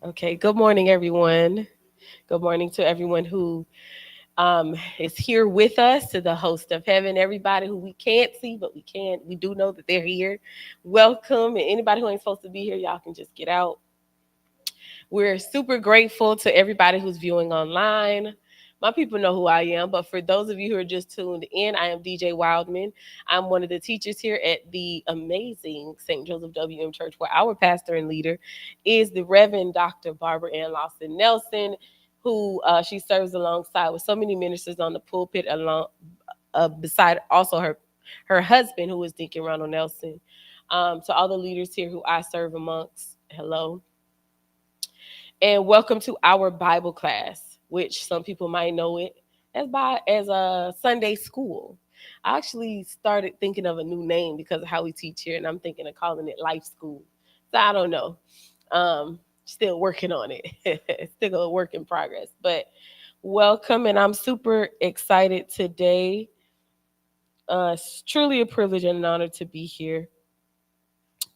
Okay, good morning, everyone. Good morning to everyone who is here with us, to the host of heaven, everybody who we can't see, but we do know that they're here. Welcome, and anybody who ain't supposed to be here, y'all can just get out. We're super grateful to everybody who's viewing online. My people know who I am, but for those of you who are just tuned in, I am DJ Wildman. I'm one of the teachers here at the amazing St. Joseph WM Church, where our pastor and leader is the Reverend Dr. Barbara Ann Lawson Nelson, who she serves alongside with so many ministers on the pulpit, along beside also her husband, who is Deacon Ronald Nelson. To all the leaders here who I serve amongst, hello and welcome to our Bible class, which some people might know it as a Sunday school. I actually started thinking of a new name because of how we teach here, and I'm thinking of calling it Life School. So I don't know. Still working on it. Still a work in progress. But welcome, and I'm super excited today. It's truly a privilege and an honor to be here.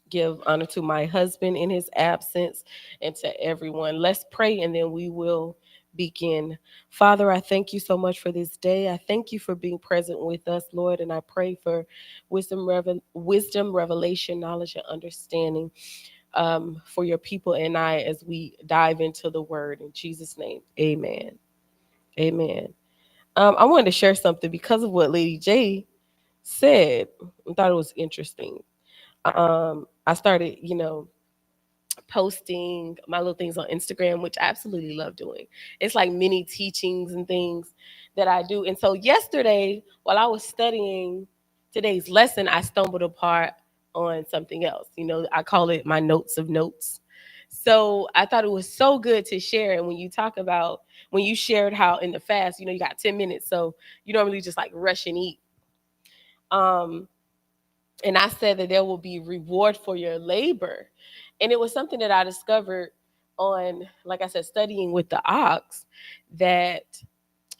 Give honor to my husband in his absence and to everyone. Let's pray and then we will begin. Father, I thank you so much for this day. I thank you for being present with us, Lord, and I pray for wisdom, revelation, knowledge, and understanding for your people and I as we dive into the word. In Jesus' name, amen. Amen. I wanted to share something because of what Lady J said. I thought it was interesting. I started, posting my little things on Instagram, which I absolutely love doing. It's like mini teachings and things that I do. And so yesterday, while I was studying today's lesson, I stumbled upon on something else. I call it my notes of notes. So I thought it was so good to share. And when you shared how in the fast, you got 10 minutes. So you normally just like rush and eat. Um, and I said that there will be reward for your labor. And it was something that I discovered on, like I said, studying with the ox, that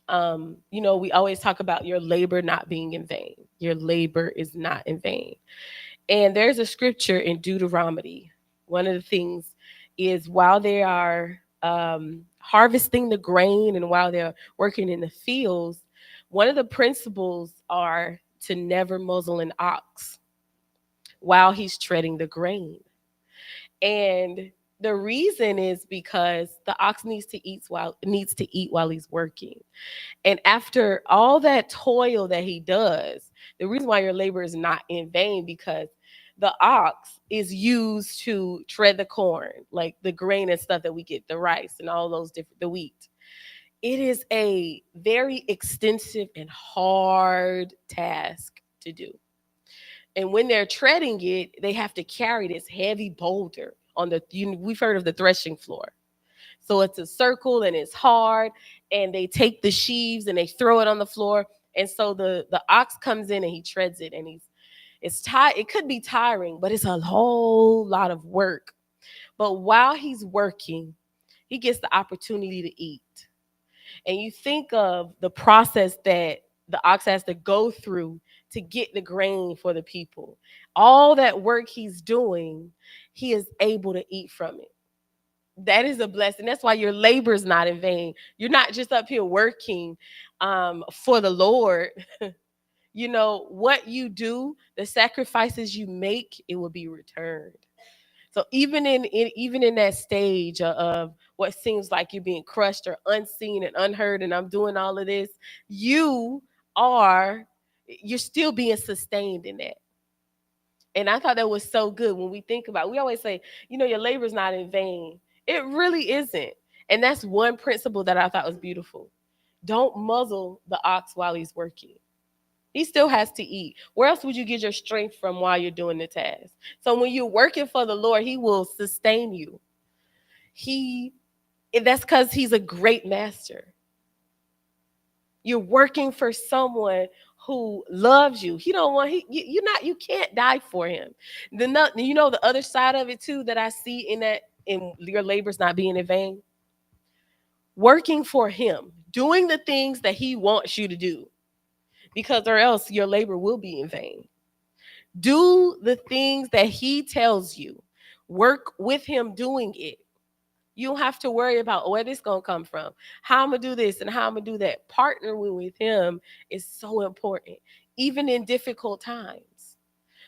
we always talk about your labor not being in vain. Your labor is not in vain. And there's a scripture in Deuteronomy. One of the things is while they are harvesting the grain and while they're working in the fields, one of the principles are to never muzzle an ox while he's treading the grain. And the reason is because the ox needs to eat while he's working. And after all that toil that he does, the reason why your labor is not in vain, because the ox is used to tread the corn, like the grain and stuff that we get, the rice and all those different, the wheat. It is a very extensive and hard task to do. And when they're treading it, they have to carry this heavy boulder on we've heard of the threshing floor. So it's a circle and it's hard, and they take the sheaves and they throw it on the floor. And so the ox comes in and he treads it, and it could be tiring, but it's a whole lot of work. But while he's working, he gets the opportunity to eat. And you think of the process that the ox has to go through to get the grain for the people. All that work he's doing, he is able to eat from it. That is a blessing. That's why your labor is not in vain. You're not just up here working for the Lord. What you do, the sacrifices you make, it will be returned. So even in that stage of what seems like you're being crushed or unseen and unheard, and I'm doing all of this, you are you're still being sustained in that. And I thought that was so good when we think about. We always say, your labor is not in vain. It really isn't. And that's one principle that I thought was beautiful. Don't muzzle the ox while he's working. He still has to eat. Where else would you get your strength from while you're doing the task? So when you're working for the Lord, he will sustain you. That's because he's a great master. You're working for someone who loves you. He don't want you can't die for him. The other side of it too that I see in your labor's not being in vain. Working for him, doing the things that he wants you to do, because or else your labor will be in vain. Do the things that he tells you. Work with him doing it. You don't have to worry about where this gonna come from, how I'm gonna do this and how I'm gonna do that. Partnering with him is so important, even in difficult times.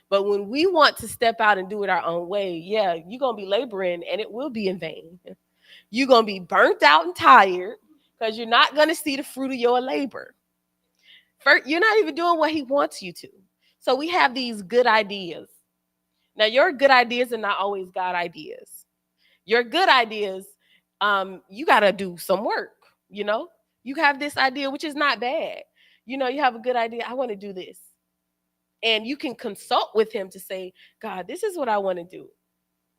But when we want to step out and do it our own way, yeah, you're gonna be laboring and it will be in vain. You're gonna be burnt out and tired because you're not gonna see the fruit of your labor. First, you're not even doing what he wants you to. So we have these good ideas. Now, your good ideas are not always God ideas. Your good ideas, you got to do some work. You know, you have this idea, which is not bad. You know, you have a good idea. I want to do this. And you can consult with him to say, God, this is what I want to do.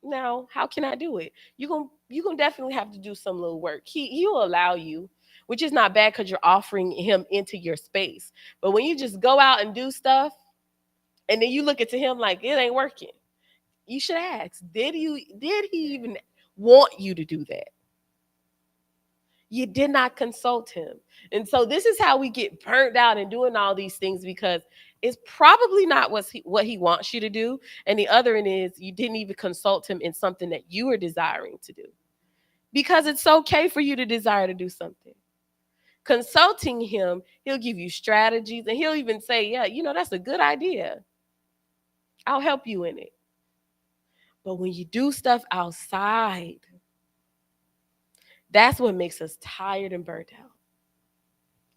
Now, how can I do it? You gonna definitely have to do some little work. He'll allow you, which is not bad because you're offering him into your space. But when you just go out and do stuff, and then you look at to him like it ain't working, you should ask, did he even want you to do that? You did not consult him. And so this is how we get burnt out and doing all these things because it's probably not what he wants you to do. And the other end is you didn't even consult him in something that you are desiring to do. Because it's okay for you to desire to do something. Consulting him, he'll give you strategies and he'll even say, yeah, that's a good idea. I'll help you in it. But when you do stuff outside, that's what makes us tired and burnt out.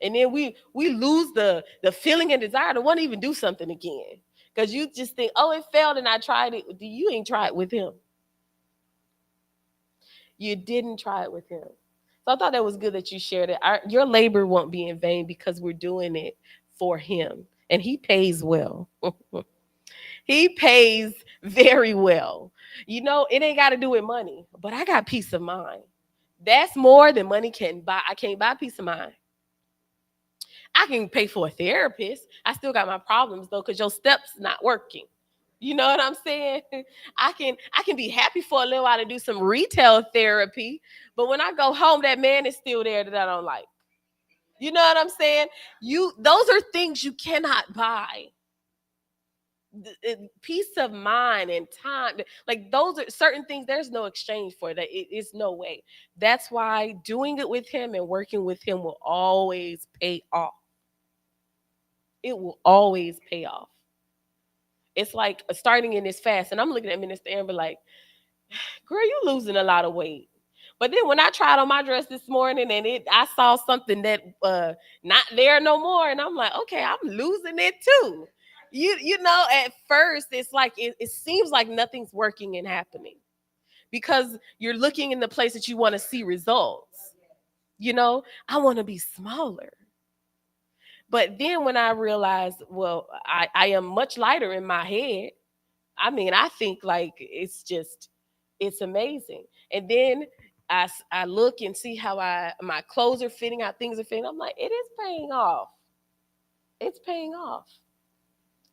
And then we lose the feeling and desire to want to even do something again. Because you just think, oh, it failed and I tried it. You ain't tried with him. You didn't try it with him. So I thought that was good that you shared it. Your labor won't be in vain because we're doing it for him. And he pays well. He pays very well. It ain't got to do with money, but I got peace of mind. That's more than money can buy. I can't buy peace of mind. I can pay for a therapist. I still got my problems though, because your steps not working. You know what I'm saying? I can be happy for a little while to do some retail therapy, but when I go home, that man is still there that I don't like. You know what I'm saying? Those are things you cannot buy. Peace of mind and time, like those are certain things. There's no exchange for that. It's no way. That's why doing it with him and working with him will always pay off. It will always pay off. It's like starting in this fast, and I'm looking at Minister Amber like, girl, you losing a lot of weight. But then when I tried on my dress this morning and I saw something that not there no more, and I'm like, okay, I'm losing it too. At first it's like it seems like nothing's working and happening because you're looking in the place that you want to see results. I want to be smaller. But then when I realized, well, I am much lighter in my head. I mean, I think like it's amazing. And then I look and see how my clothes are fitting, how things are fitting. I'm like, it is paying off. It's paying off.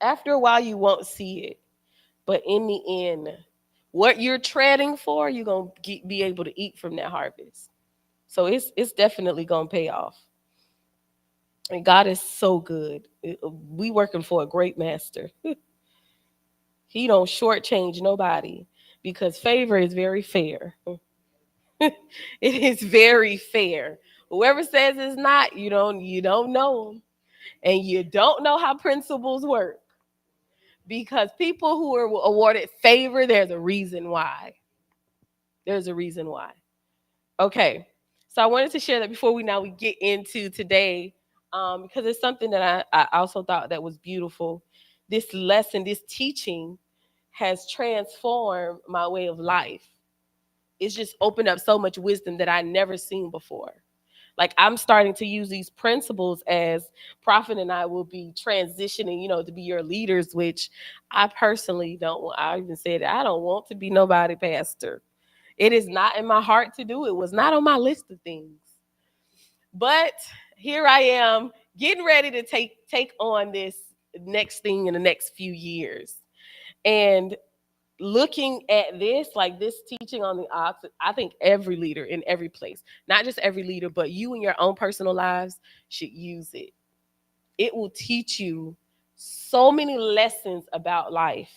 After a while, you won't see it, but in the end, what you're treading for, you're gonna be able to eat from that harvest. So it's definitely gonna pay off. And God is so good. We working for a great master. He don't shortchange nobody because favor is very fair. It is very fair. Whoever says it's not, you don't know them, and you don't know how principles work. Because people who are awarded favor, there's a reason why. There's a reason why. Okay, so I wanted to share that before we get into today, because it's something that I also thought that was beautiful. This lesson, this teaching, has transformed my way of life. It's just opened up so much wisdom that I never seen before. Like I'm starting to use these principles as Prophet and I will be transitioning, to be your leaders, which I personally don't want. I even said I don't want to be nobody pastor. It is not in my heart to do. It was not on my list of things. But here I am getting ready to take on this next thing in the next few years. And looking at this, like this teaching on the ox, I think every leader in every place, not just every leader, but you in your own personal lives should use it. It will teach you so many lessons about life.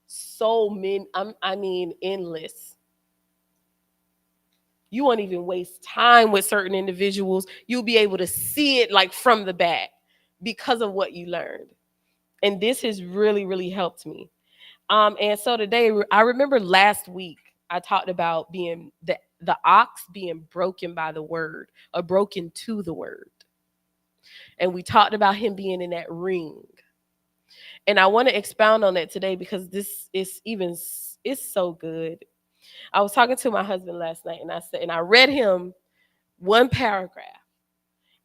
So many, I mean, endless. You won't even waste time with certain individuals. You'll be able to see it like from the back because of what you learned. And this has really, really helped me. And so today, I remember last week I talked about being the ox being broken by the word, or broken to the word, and we talked about him being in that ring. And I want to expound on that today because this is even it's so good. I was talking to my husband last night, and I said, and I read him one paragraph,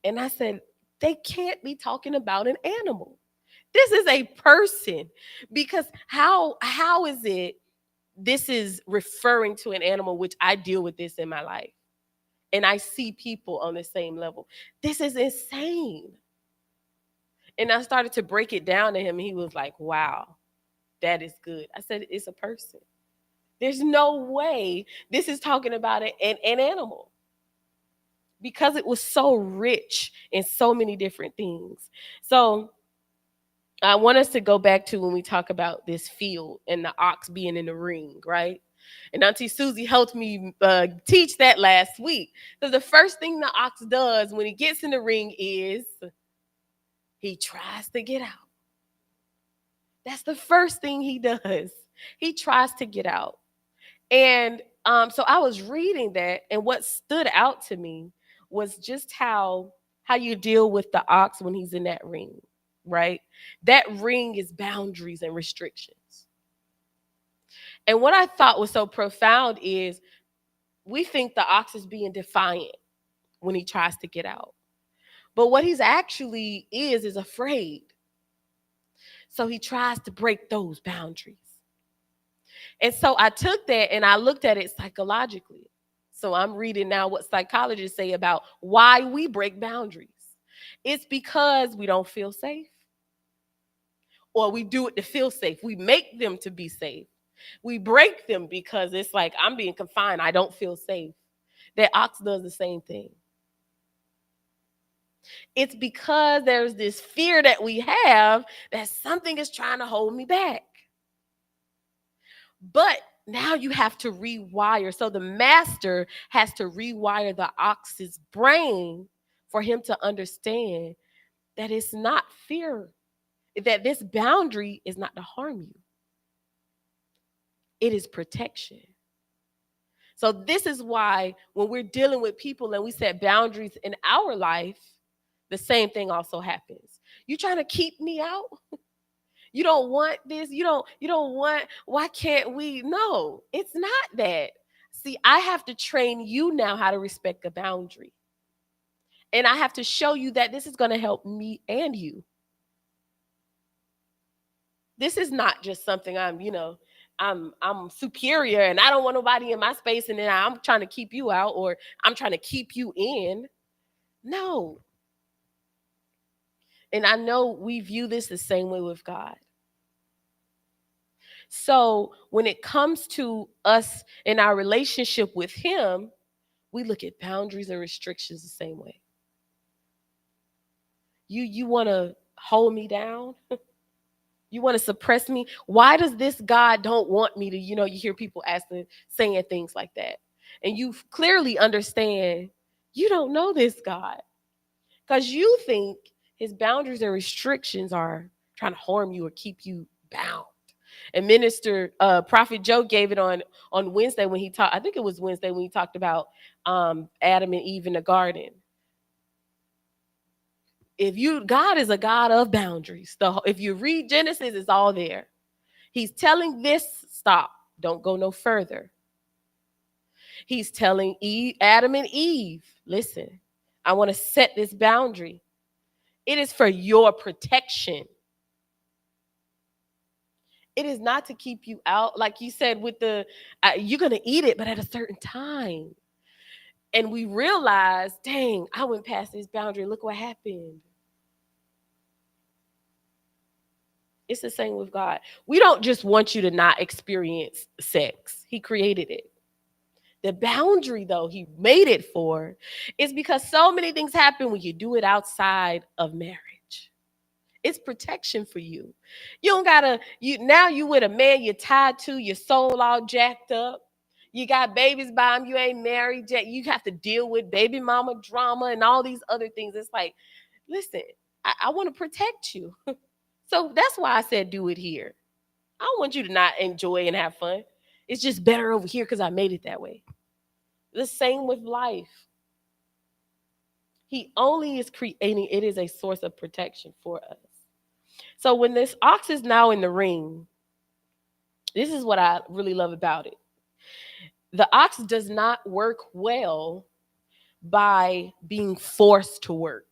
and I said, they can't be talking about an animal. This is a person, because how is it this is referring to an animal, which I deal with this in my life, and I see people on the same level. This is insane. And I started to break it down to him, and he was like, wow, that is good. I said, it's a person. There's no way this is talking about an animal, because it was so rich in so many different things. So I want us to go back to when we talk about this field and the ox being in the ring, right? And Auntie Susie helped me teach that last week. Because the first thing the ox does when he gets in the ring is he tries to get out. That's the first thing he does. He tries to get out. And so I was reading that, and what stood out to me was just how you deal with the ox when he's in that ring, right? That ring is boundaries and restrictions. And what I thought was so profound is we think the ox is being defiant when he tries to get out. But what he's actually is afraid. So he tries to break those boundaries. And so I took that and I looked at it psychologically. So I'm reading now what psychologists say about why we break boundaries. It's because we don't feel safe, or we do it to feel safe. We make them to be safe. We break them because it's like, I'm being confined. I don't feel safe. That ox does the same thing. It's because there's this fear that we have that something is trying to hold me back. But now you have to rewire. So the master has to rewire the ox's brain for him to understand that it's not fear, that this boundary is not to harm you. It is protection. So this is why when we're dealing with people and we set boundaries in our life, the same thing also happens. You trying to keep me out? You don't want this. You don't want, why can't we? No, it's not that. See, I have to train you now how to respect a boundary. And I have to show you that this is going to help me and you. This is not just something I'm superior and I don't want nobody in my space and then I'm trying to keep you out, or I'm trying to keep you in. No. And I know we view this the same way with God. So when it comes to us in our relationship with him, we look at boundaries and restrictions the same way. You want to hold me down? You want to suppress me? Why does this God don't want me to, you hear people asking, saying things like that. And you clearly understand you don't know this God, because you think his boundaries and restrictions are trying to harm you or keep you bound. And Minister Prophet Joe gave it on Wednesday when he talked. I think it was Wednesday when he talked about Adam and Eve in the garden. God is a God of boundaries. If you read Genesis, it's all there. He's telling this, stop, don't go no further. He's telling Adam and Eve, listen, I want to set this boundary. It is for your protection. It is not to keep you out. Like you said, with you're going to eat it, but at a certain time. And we realize, dang, I went past this boundary. Look what happened. It's the same with God. We don't just want you to not experience sex. He created it. The boundary, though, he made it for is because so many things happen when you do it outside of marriage. It's protection for you. You don't gotta, you with a man you're tied to, your soul all jacked up. You got babies by him. You ain't married yet. You have to deal with baby mama drama and all these other things. It's like, listen, I want to protect you. So that's why I said do it here. I don't want you to not enjoy and have fun. It's just better over here because I made it that way. The same with life. He only is creating, it is a source of protection for us. So when this ox is now in the ring, this is what I really love about it. The ox does not work well by being forced to work.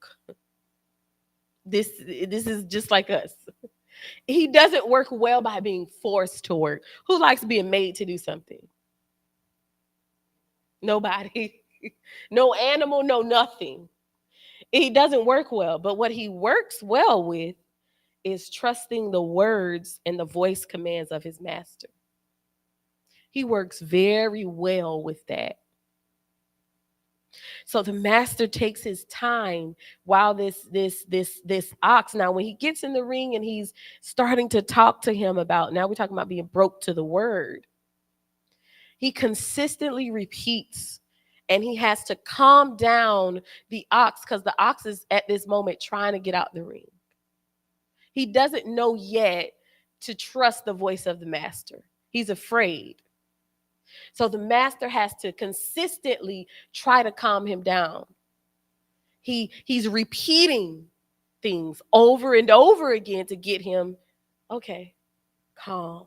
This is just like us. He doesn't work well by being forced to work. Who likes being made to do something? Nobody. No animal, no nothing. He doesn't work well. But what he works well with is trusting the words and the voice commands of his master. He works very well with that. So the master takes his time while this ox, now when he gets in the ring and he's starting to talk to him about, now we're talking about being broke to the word. He consistently repeats and he has to calm down the ox because the ox is at this moment trying to get out the ring. He doesn't know yet to trust the voice of the master. He's afraid. So the master has to consistently try to calm him down. He's repeating things over and over again to get him, okay, calm.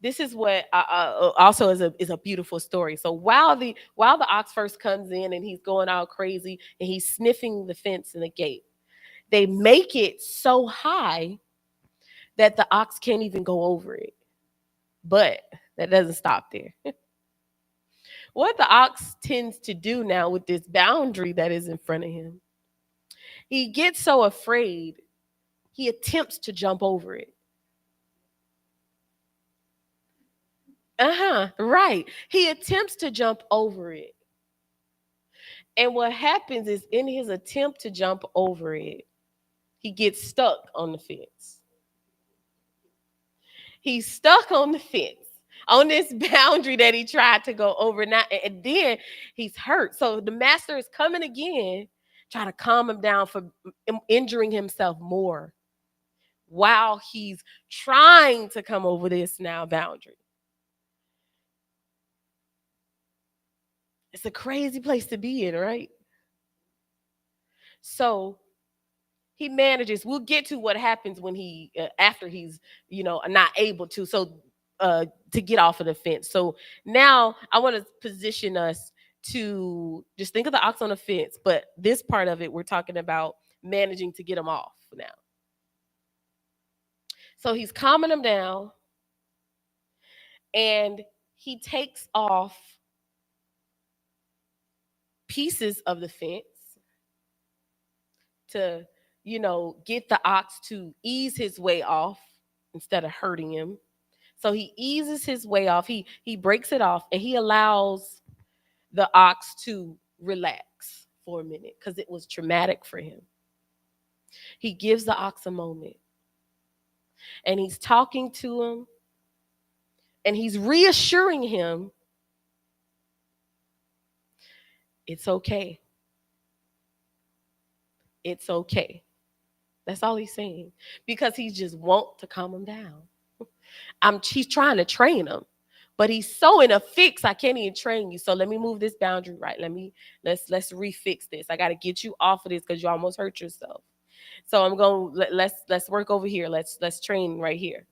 This is what also is a beautiful story. So while the ox first comes in and he's going all crazy and he's sniffing the fence and the gate, they make it so high that the ox can't even go over it. But that doesn't stop there. What the ox tends to do now with this boundary that is in front of him, he gets so afraid, he attempts to jump over it. Right. He attempts to jump over it. And what happens is, in his attempt to jump over it, he gets stuck on the fence. He's stuck on the fence, on this boundary that he tried to go over. Now, and then he's hurt. So the master is coming again, trying to calm him down for injuring himself more while he's trying to come over this now boundary. It's a crazy place to be in, right? So he manages. We'll get to what happens when he after he's not able to. So to get off of the fence. So now I want to position us to just think of the ox on the fence, but this part of it we're talking about managing to get him off now. So he's calming him down, and he takes off pieces of the fence to get the ox to ease his way off instead of hurting him. So he eases his way off. He breaks it off and he allows the ox to relax for a minute because it was traumatic for him. He gives the ox a moment and he's talking to him and he's reassuring him it's okay. It's okay. That's all he's saying because he just wants to calm him down. He's trying to train him, but he's so in a fix. I can't even train you. So let me move this boundary right. Let's refix this. I got to get you off of this because you almost hurt yourself. So I'm going. Let's work over here. Let's train right here.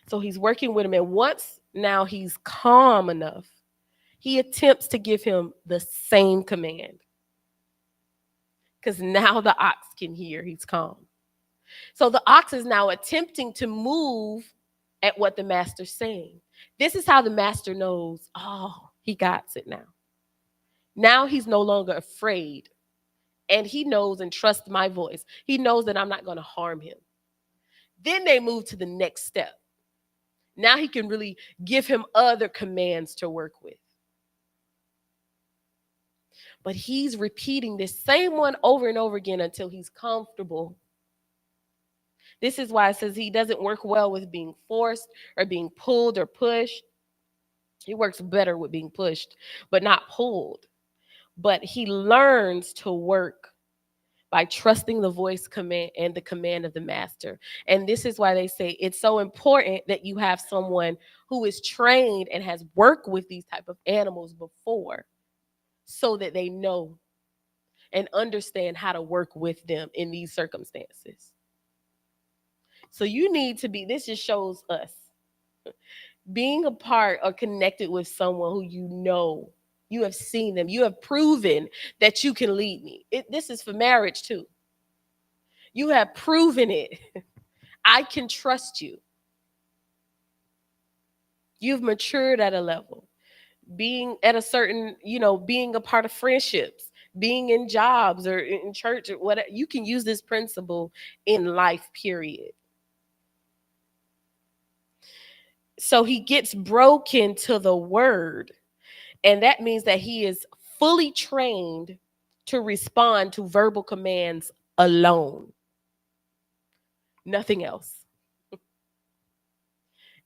So he's working with him, and once now he's calm enough, he attempts to give him the same command because now the ox can hear he's calm. So the ox is now attempting to move at what the master's saying. This is how the master knows, oh, he got it now. Now he's no longer afraid. And he knows and trusts my voice. He knows that I'm not going to harm him. Then they move to the next step. Now he can really give him other commands to work with. But he's repeating this same one over and over again until he's comfortable This is why it says he doesn't work well with being forced or being pulled or pushed. He works better with being pushed, but not pulled. But he learns to work by trusting the voice command and the command of the master. And this is why they say it's so important that you have someone who is trained and has worked with these type of animals before, so that they know and understand how to work with them in these circumstances. So you need to be, this just shows us being a part or connected with someone who you know, you have seen them, you have proven that you can lead me. This is for marriage too. You have proven it. I can trust you. You've matured at a level. Being at a certain, being a part of friendships, being in jobs or in church or whatever, you can use this principle in life, period. So he gets broken to the word, and that means that he is fully trained to respond to verbal commands alone, nothing else.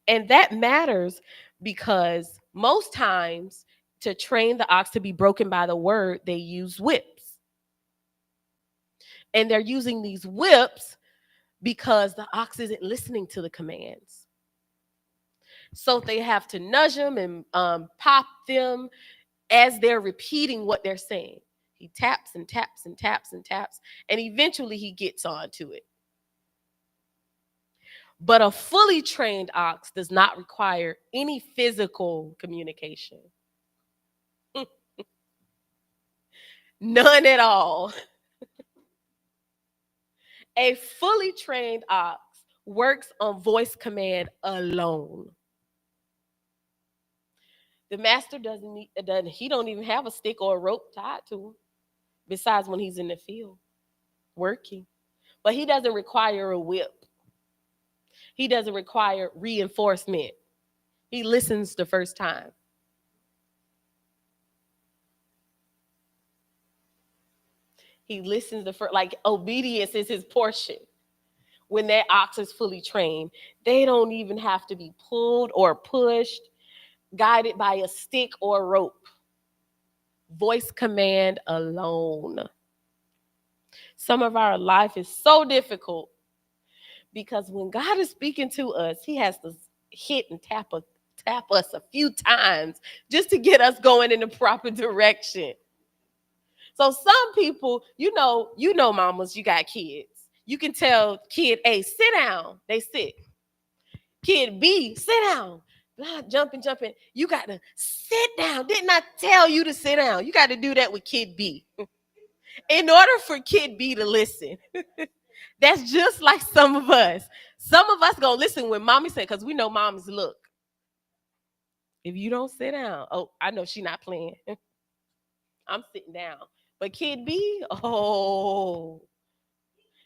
And that matters because most times to train the ox to be broken by the word, they use whips. And they're using these whips because the ox isn't listening to the commands. So they have to nudge them and pop them as they're repeating what they're saying. He taps and taps and taps and taps, and eventually he gets onto it. But a fully trained ox does not require any physical communication. None at all. A fully trained ox works on voice command alone. The master he don't even have a stick or a rope tied to him, besides when he's in the field working. But he doesn't require a whip. He doesn't require reinforcement. He listens the first time. He listens the first, like obedience is his portion. When that ox is fully trained, they don't even have to be pulled or pushed, guided by a stick or a rope. Voice command alone. Some of our life is so difficult because when God is speaking to us, he has to hit and tap us a few times just to get us going in the proper direction. So some people, mamas, you got kids. You can tell kid A, sit down. They sit. Kid B, sit down. Blah, jumping. You got to sit down. Didn't I tell you to sit down? You got to do that with kid B. In order for kid B to listen. That's just like some of us. Some of us gonna listen when mommy said, because we know moms look. If you don't sit down, oh, I know she's not playing. I'm sitting down. But kid B, oh,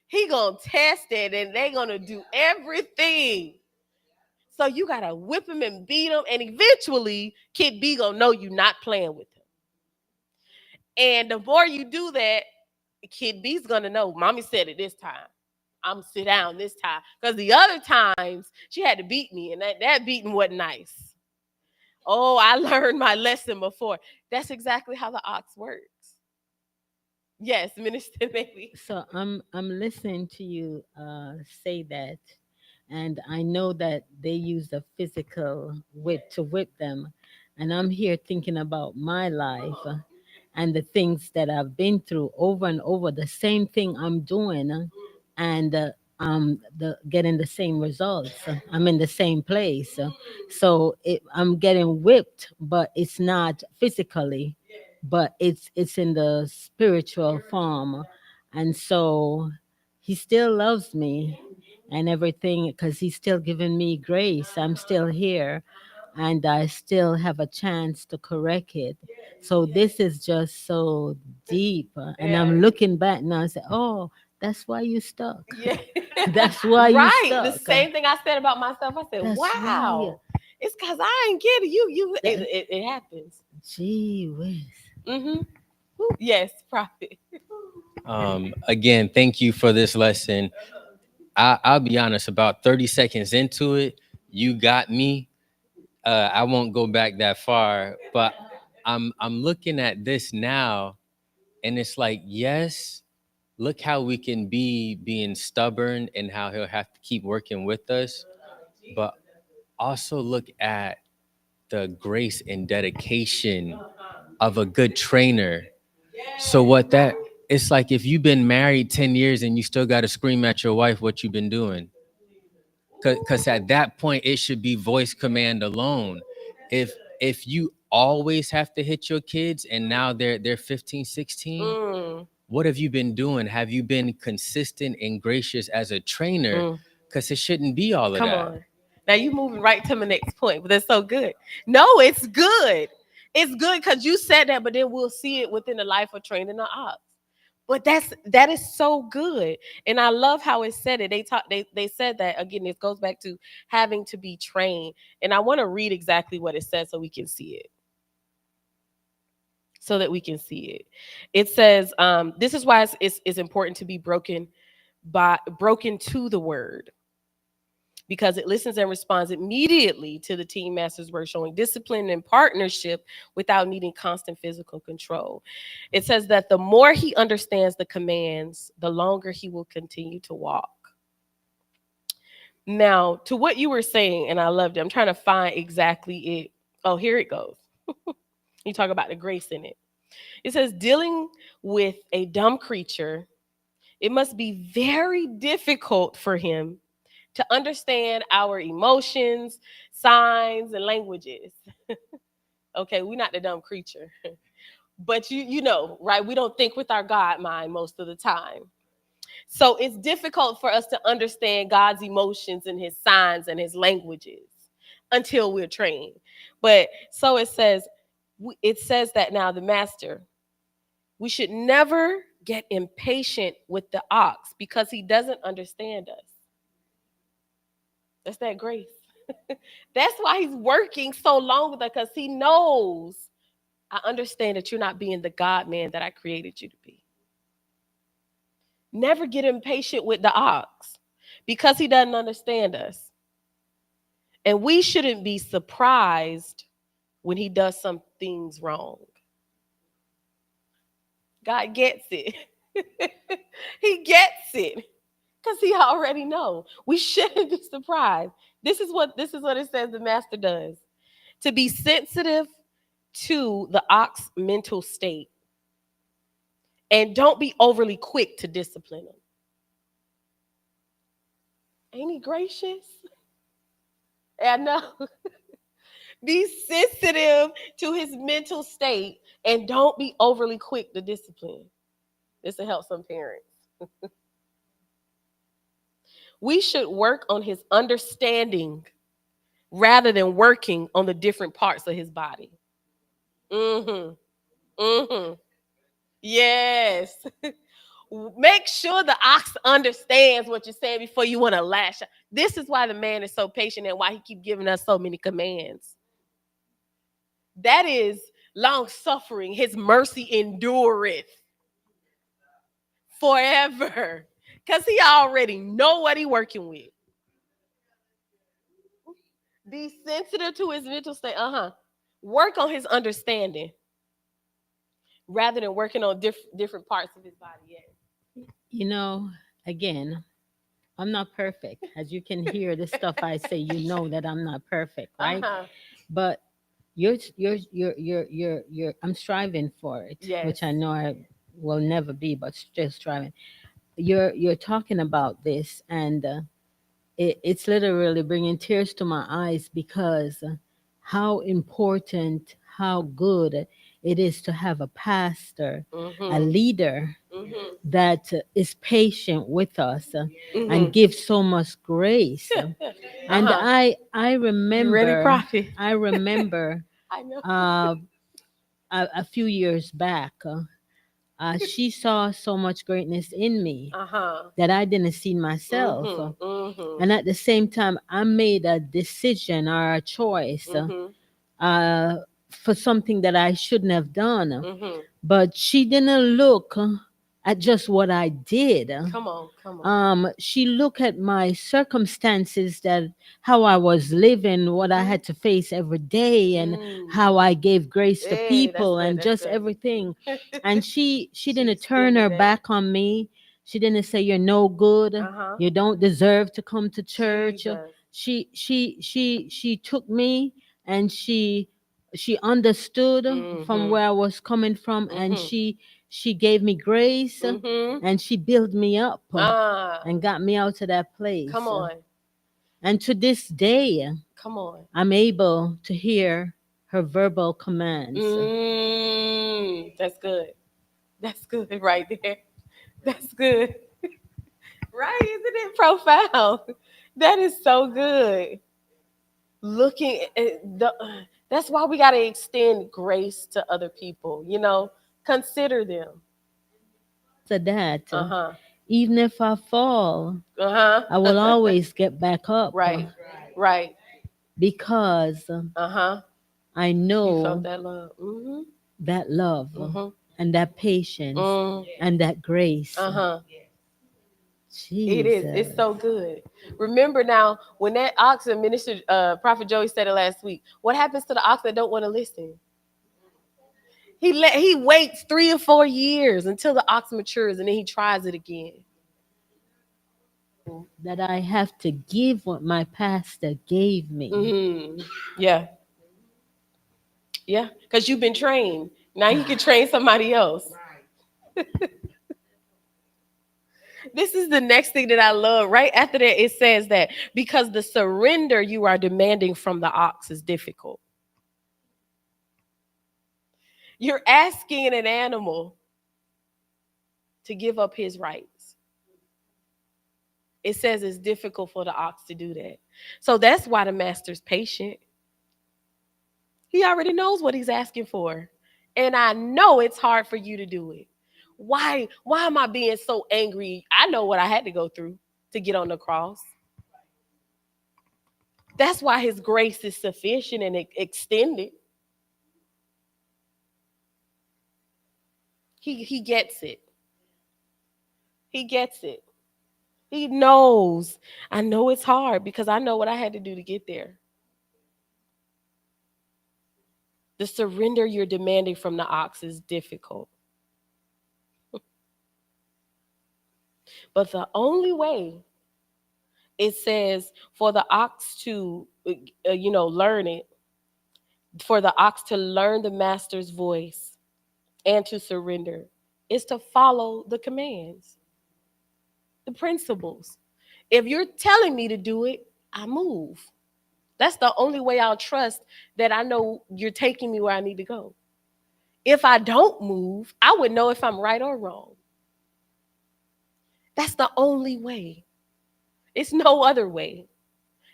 he gonna test it and they gonna do everything. So you gotta whip him and beat him, and eventually kid B gonna know you not playing with him. And the more you do that, kid B's gonna know, mommy said it this time. I'm sit down this time. Because the other times she had to beat me, and that beating wasn't nice. Oh, I learned my lesson before. That's exactly how the ox works. Yes, Minister Baby. So I'm listening to you say that, and I know that they use the physical whip to whip them, and I'm here thinking about my life and the things that I've been through over and over. The same thing I'm doing, and the getting the same results. I'm in the same place, so I'm getting whipped, but it's not physically, but it's in the spiritual form, and so he still loves me and everything because he's still giving me grace. I'm still here, and I still have a chance to correct it. So this is just so deep, and I'm looking back now and say, "Oh, that's why you stuck. Yeah. That's why you Right. The stuck. same thing I said about myself. I said, That's why. wow. It's because I ain't get it. That, It happens. gee whiz. Mm-hmm. Yes, prophet. Again, thank you for this lesson. I'll be honest, about 30 seconds into it, you got me. I won't go back that far, but I'm looking at this now, and it's like, yes, look how we can be being stubborn and how he'll have to keep working with us, but also look at the grace and dedication of a good trainer. So what that it's like, if you've been married 10 years and you still got to scream at your wife what you've been doing, because at that point it should be voice command alone. If you always have to hit your kids and now they're 15, 16, Mm, what have you been doing? Have you been consistent and gracious as a trainer? mm. Because it shouldn't be all of Come that. on. Now you moving right to my next point, but that's so good. No, it's good. It's good because you said that, but then we'll see it within the life of training the ox. But that is so good. And I love how it said it. They said that again, this goes back to having to be trained. And I want to read exactly what it says so we can see it. So that we can see it. It says, this is why it's important to be broken to the word, because it listens and responds immediately to the team master's word, showing discipline and partnership without needing constant physical control. It says that the more he understands the commands, the longer he will continue to walk. Now, to what you were saying, and I loved it, I'm trying to find exactly it. Oh, here it goes. You talk about the grace in it. It says, dealing with a dumb creature, it must be very difficult for him to understand our emotions, signs, and languages. Okay, we're not the dumb creature. But you know, right? We don't think with our God mind most of the time. So it's difficult for us to understand God's emotions and his signs and his languages until we're trained. But so it says that now the master, we should never get impatient with the ox because he doesn't understand us. That's that grace. That's why he's working so long with us, because he knows, I understand that you're not being the God man that I created you to be. Never get impatient with the ox because he doesn't understand us. And we shouldn't be surprised when he does some things wrong. God gets it. He gets it because he already know. We shouldn't be surprised. This is what it says the master does. To be sensitive to the ox mental state, and don't be overly quick to discipline him. Ain't he gracious? I know. Be sensitive to his mental state and don't be overly quick to discipline. This will help some parents. We should work on his understanding rather than working on the different parts of his body. Mm-hmm. Mm-hmm. Yes. Make sure the ox understands what you're saying before you want to lash out. This is why the man is so patient and why he keep giving us so many commands. That is long suffering. His mercy endureth forever. Because he already know what he working with. Be sensitive to his mental state. Work on his understanding rather than working on different parts of his body. Yeah. You know, again, I'm not perfect. As you can hear the stuff I say, you know that I'm not perfect, right? But you're I'm striving for it, Yes. which I know I will never be, but still striving. You're talking about this, and it's literally bringing tears to my eyes because how important, how good it is to have a pastor, a Mm-hmm. leader Mm-hmm. that is patient with us Mm-hmm. and gives so much grace. And I You ready, remember, prophet? I remember I know. a few years back, she saw so much greatness in me that I didn't see myself. Mm-hmm. Mm-hmm. And at the same time, I made a decision or a choice Mm-hmm. for something that I shouldn't have done. Mm-hmm. But she didn't look at just what I did. Come on, come on. She looked at my circumstances, that how I was living, what I Mhm. had to face every day, and how Mm. I gave grace to Hey, that's people good. and That's just good. everything. And she She didn't turn extended her that. back on me. She didn't say you're no good, Uh huh. you don't deserve to come to church. Jesus. She took me, and she understood from Mhm. where I was coming from, and Mhm. she gave me grace, Mhm. and she built me up Ah. and got me out of that Come place. on. And to this day, Come on. I'm able to hear her verbal commands. That's good. That's good right there. That's good. Right? Isn't it profound? That is so good. Looking at that's why we got to extend grace to other people, consider them. So that Uh-huh. even if I fall, I will Uh-huh. always get back up, Right. Right. because Uh-huh. I You felt know that love. Mm-hmm. that love Mm-hmm. and that patience Mm. and that grace. Uh-huh. It is. It's Jesus. so good. Remember now, when that oxen, Minister Prophet Joey said it last week. What happens to the ox that don't want to listen? He waits 3 or 4 years until the ox matures, and then he tries it again. That I have to give what my pastor gave me. Mm-hmm. Yeah, yeah. Because you've been trained. Now you can train somebody else. This is the next thing that I love. Right after that, it says that because the surrender you are demanding from the ox is difficult. You're asking an animal to give up his rights. It says it's difficult for the ox to do that. So that's why the master's patient. He already knows what he's asking for. And I know it's hard for you to do it. Why am I being so angry? I know what I had to go through to get on the cross. That's why his grace is sufficient and extended. He gets it. He gets it. He knows. I know it's hard because I know what I had to do to get there. The surrender you're demanding from the ox is difficult. But the only way, it says, for the ox to, learn it, for the ox to learn the master's voice and to surrender, is to follow the commands, the principles. If you're telling me to do it, I move. That's the only way I'll trust that I know you're taking me where I need to go. If I don't move, I would know if I'm right or wrong. That's the only way. It's no other way.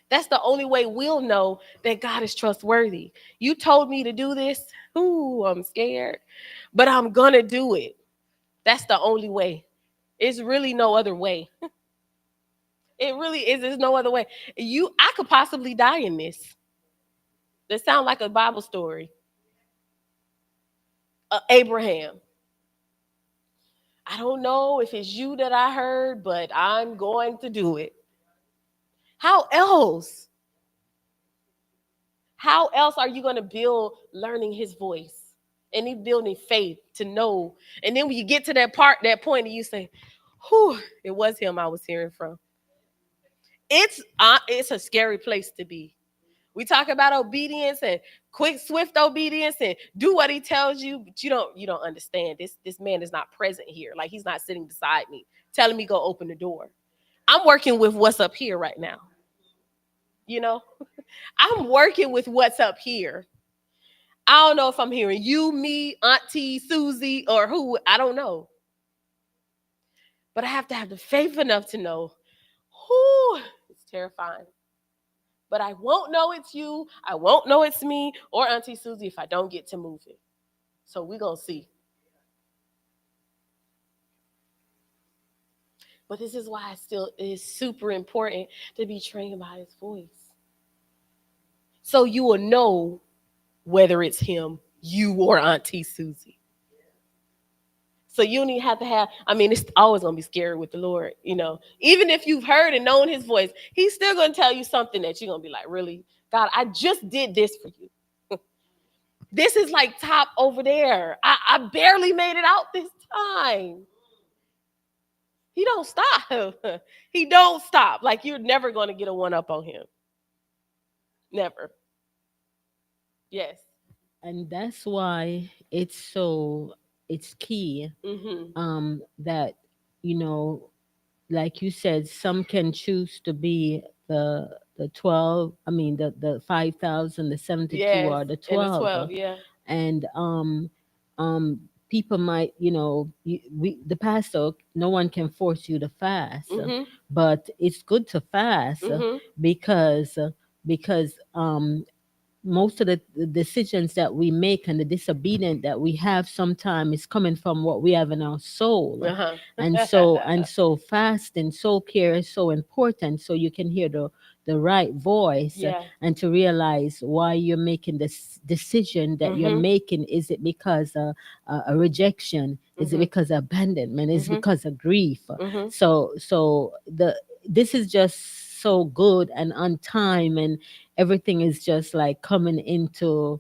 That's the only way we'll know that God is trustworthy. You told me to do this. Ooh, I'm scared, but I'm going to do it. That's the only way. It's really no other way. It really is. There's no other way. I could possibly die in this. That sounds like a Bible story. Abraham. I don't know if it's you that I heard, but I'm going to do it. How else? How else are you going to build learning his voice? And he building faith to know. And then when you get to that point, and you say, whew, it was him I was hearing from. It's a scary place to be. We talk about obedience and quick, swift obedience and do what he tells you, but you don't understand. This man is not present here. Like he's not sitting beside me, telling me go open the door. I'm working with what's up here right now. You know, I'm working with what's up here. I don't know if I'm hearing you, me, Auntie Susie, or who. I don't know. But I have to have the faith enough to know, whoo, it's terrifying. But I won't know it's you. I won't know it's me or Auntie Susie if I don't get to move it. So we're going to see. But this is why it is super important to be trained by his voice. So you will know whether it's him, you, or Auntie Susie. So you don't even have to have, I mean, it's always gonna be scary with the Lord, you know. Even if you've heard and known his voice, he's still gonna tell you something that you're gonna be like, really? God, I just did this for you. This is like top over there. I barely made it out this time. He don't stop. He don't stop. Like you're never gonna get a one up on him. Never. Yes. And that's why it's key Mm-hmm. that, you know, like you said, some can choose to be the 12, I mean the 5,000, the 72, Yes. or the And the 12. 12, yeah. And people might, you know, the pastor, no one can force you to fast, Mm-hmm. but it's good to fast, Mm-hmm. because most of the decisions that we make and the disobedience that we have sometimes is coming from what we have in our soul. Uh-huh. And so fast and soul care is so important, so you can hear the right voice, Yeah. and to realize why you're making this decision that you're Mm-hmm. making. Is it because a rejection? Is it Mm-hmm. because of abandonment? Is it Mm-hmm. because of grief? Mm-hmm. So this is just so good and on time, and everything is just like coming into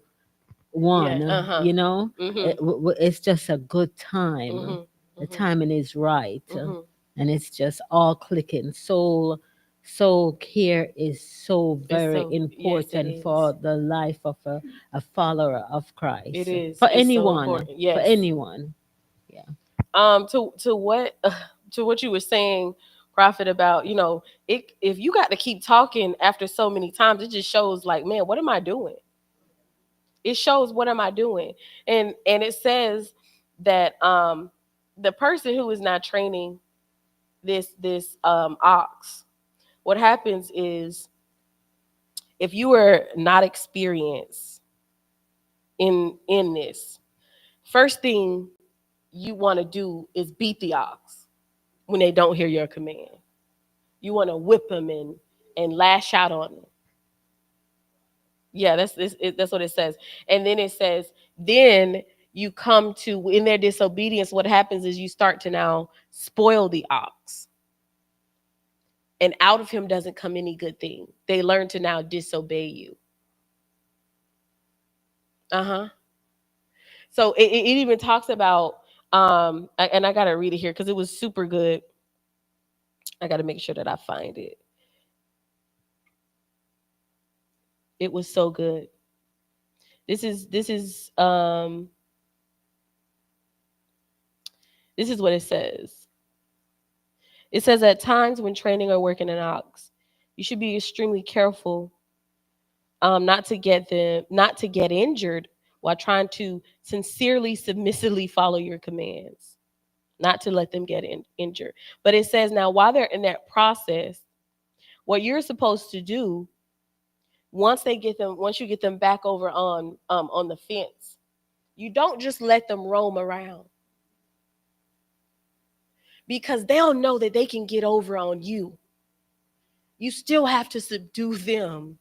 Yeah. one, Uh-huh. you know. Mm-hmm. It's just a good time. Mm-hmm. The Mm-hmm. timing is right, Mm-hmm. and it's just all clicking. Soul care is so It's very so, yes, it important is. for the life of a follower of It Christ, is. for It's so anyone, important. for Yes. anyone. Yeah. To what to what you were saying, Prophet, about, you know, it, if you got to keep talking after so many times, it just shows like, man, what am I doing? It shows what am I doing? And it says that the person who is not training this ox, what happens is, if you are not experienced in this, first thing you want to do is beat the ox when they don't hear your command. You want to whip them and lash out on them. Yeah, that's what it says. And then it says, then you come to, in their disobedience, what happens is you start to now spoil the ox. And out of him doesn't come any good thing. They learn to now disobey you. Uh-huh. So it even talks about, and I gotta read it here because it was super good. I gotta make sure that I find it. It was so good. This is what it says. It says, at times when training or working an ox, you should be extremely careful, not to get injured while trying to sincerely, submissively follow your commands, not to let them get injured. But it says, now while they're in that process, what you're supposed to do, once you get them back over on the fence, you don't just let them roam around, because they'll know that they can get over on you. You still have to subdue them.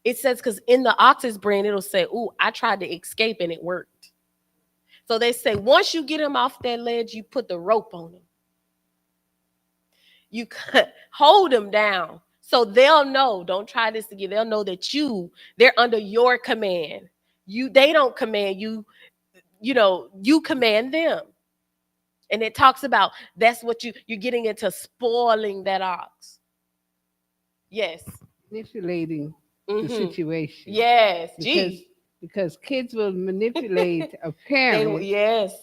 It says, because in the ox's brain, it'll say, ooh, I tried to escape and it worked. So they say, once you get him off that ledge, you put the rope on him. You hold them down. So they'll know, don't try this again. They'll know that they're under your command. They don't command you, you command them. And it talks about, that's what you're getting into, spoiling that ox. Yes. Manipulating the Mm-hmm. situation. Yes. Because Gee. because kids will manipulate a parent Yes.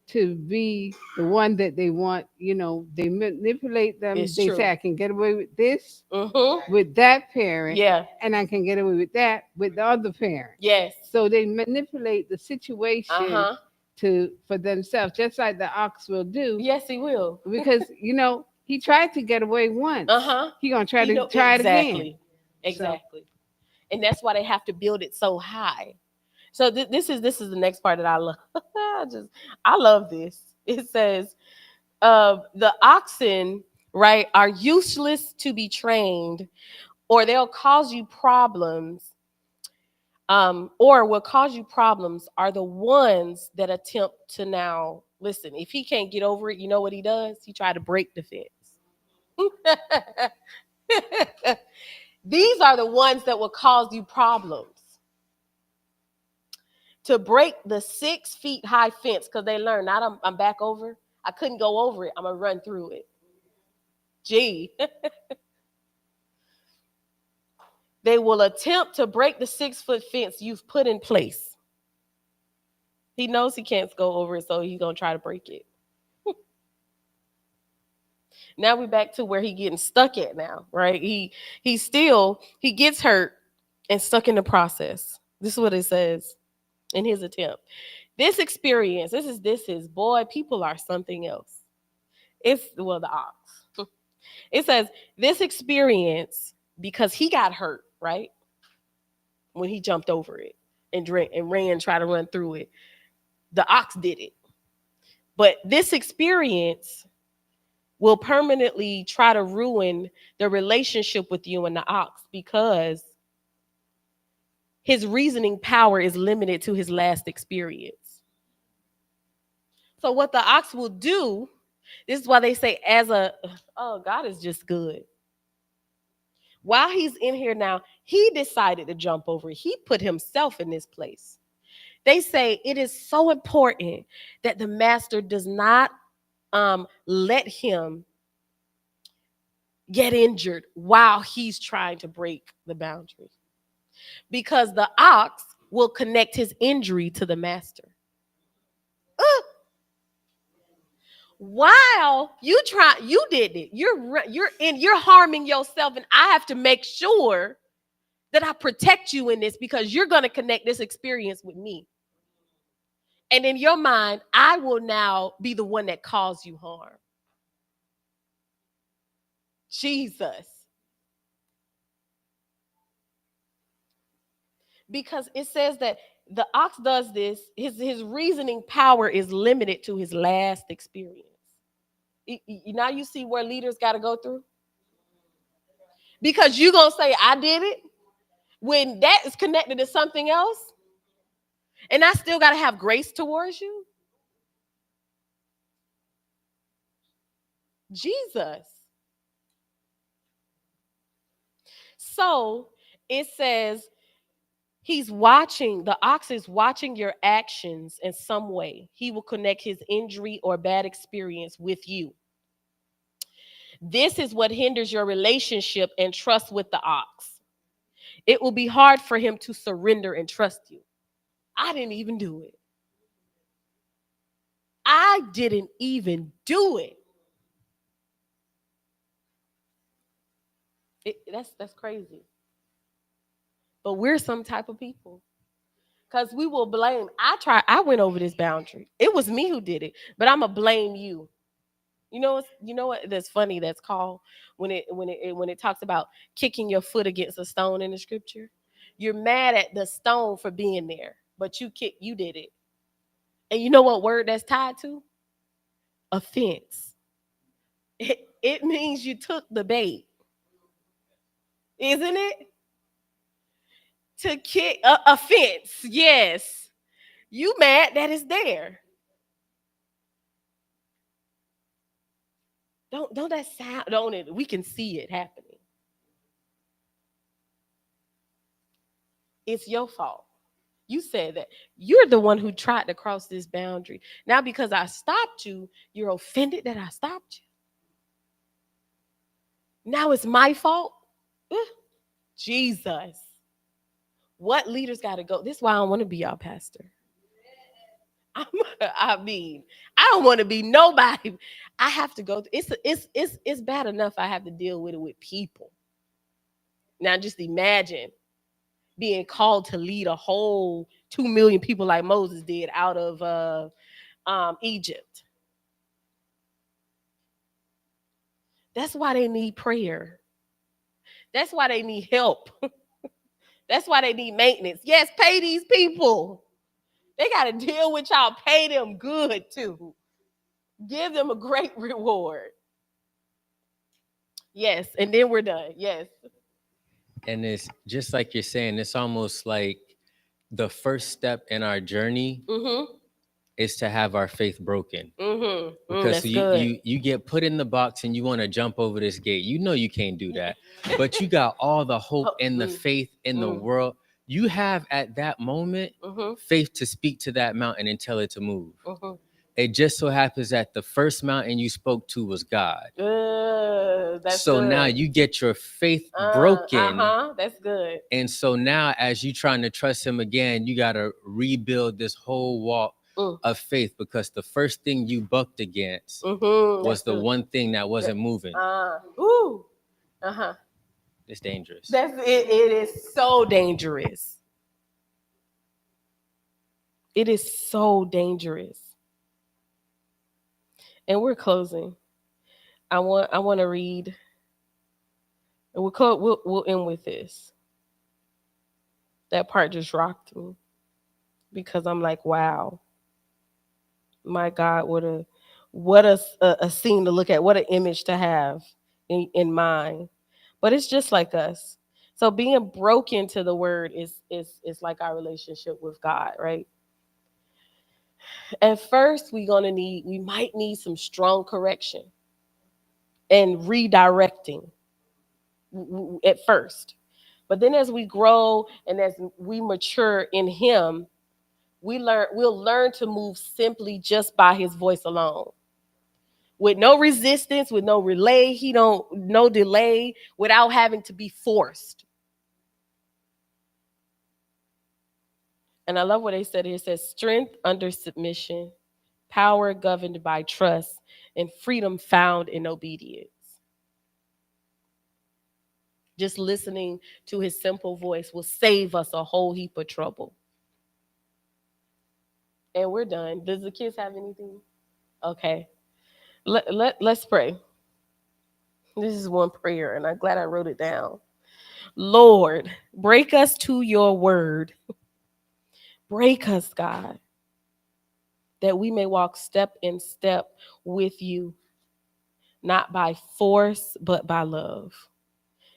to be the one that they want. You know, they manipulate them. It's They true. say, I can get away with this Mm-hmm. with that parent, Yeah. and I can get away with that with the other parent. Yes. So they manipulate the situation Uh-huh. for themselves, just like the ox will do. Yes, he will. Because he tried to get away once. Uh-huh. He gonna try You to know, try it again. exactly. Exactly. And that's why they have to build it so high. So this is the next part that I love. I love this. It says, the oxen, right, are useless to be trained, or they'll cause you problems. Or will cause you problems are the ones that attempt to now Listen, if he can't get over it, you know what he does? He try to break the fence. These are the ones that will cause you problems. To break the 6 feet high fence, because they learn, now I'm back over. I couldn't go over it. I'm going to run through it. Gee. They will attempt to break the 6-foot fence you've put in place. He knows he can't go over it, so he's going to try to break it. Now we're back to where he getting stuck at now, right? He gets hurt and stuck in the process. This is what it says in his attempt. This experience, this is boy, people are something else. The ox. It says this experience, because he got hurt, right? When he jumped over it and ran, try to run through it. The ox did it. But this experience will permanently try to ruin the relationship with you and the ox, because his reasoning power is limited to his last experience. So what the ox will do, this is why they say God is just good. While he's in here now, he decided to jump over it. He put himself in this place. They say it is so important that the master does not let him get injured while he's trying to break the boundary, because the ox will connect his injury to the master. While you did it, you're harming yourself, and I have to make sure that I protect you in this, because you're going to connect this experience with me. And in your mind, I will now be the one that caused you harm. Jesus. Because it says that the ox does this, his reasoning power is limited to his last experience. Now you see where leaders got to go through? Because you're going to say, I did it, when that is connected to something else, and I still got to have grace towards you. Jesus. So it says the ox is watching your actions in some way. He will connect his injury or bad experience with you. This is what hinders your relationship and trust with the ox. It will be hard for him to surrender and trust you. I didn't even do it. I didn't even do it. That's crazy. But we're some type of people, because we will blame. I went over this boundary. It was me who did it, but I'm gonna blame you. You know what that's funny, that's called when it talks about kicking your foot against a stone in the scripture. You're mad at the stone for being there, but you did it. And you know what word that's tied to? Offense. It means you took the bait. Isn't it? To kick offense. Yes. You mad that it's there. Don't that sound, don't it? We can see it happening. It's your fault. You said that. You're the one who tried to cross this boundary. Now, because I stopped you, you're offended that I stopped you. Now it's my fault. Jesus. What leaders got to go? This is why I don't want to be y'all pastor. I don't want to be nobody. I have to go. It's bad enough I have to deal with it with people. Now just imagine being called to lead a whole 2 million people like Moses did out of Egypt. That's why they need prayer. That's why they need help. That's why they need maintenance. Yes, pay these people. They got to deal with y'all. Pay them good too. Give them a great reward. Yes, and then we're done. Yes. And it's just like you're saying, it's almost like the first step in our journey. Mm-hmm. is to have our faith broken. Mm-hmm. Because That's so good. you get put in the box and you want to jump over this gate. You know you can't do that. But you got all the hope and the faith in the world. You have at that moment faith to speak to that mountain and tell it to move. It just so happens that the first mountain you spoke to was God. That's so good. Now you get your faith broken. That's good. And so now as you trying to trust him again, you got to rebuild this whole walk of faith, because the first thing you bucked against was the one thing that wasn't moving. It's dangerous. That's it. It is so dangerous. It is so dangerous. And we're closing. I want to read, and we'll end with this. That part just rocked me, because I'm like, wow, my God, what a scene to look at, what an image to have in mind. But it's just like us. So being broken to the word is like our relationship with God, right? At first, we might need some strong correction and redirecting at first. But then as we grow and as we mature in him, we'll learn to move simply just by his voice alone. With no resistance, with no relay, no delay, without having to be forced. And I love what they said here. It says strength under submission, power governed by trust, and freedom found in obedience. Just listening to his simple voice will save us a whole heap of trouble. And we're done. Does the kids have anything? Okay. Let's pray. This is one prayer, and I'm glad I wrote it down. Lord, break us to your word. Break us, God, that we may walk step in step with you, not by force, but by love.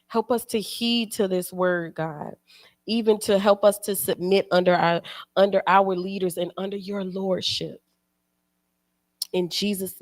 Help us to heed to this word, God, even to help us to submit under our leaders and under your lordship. In Jesus' name.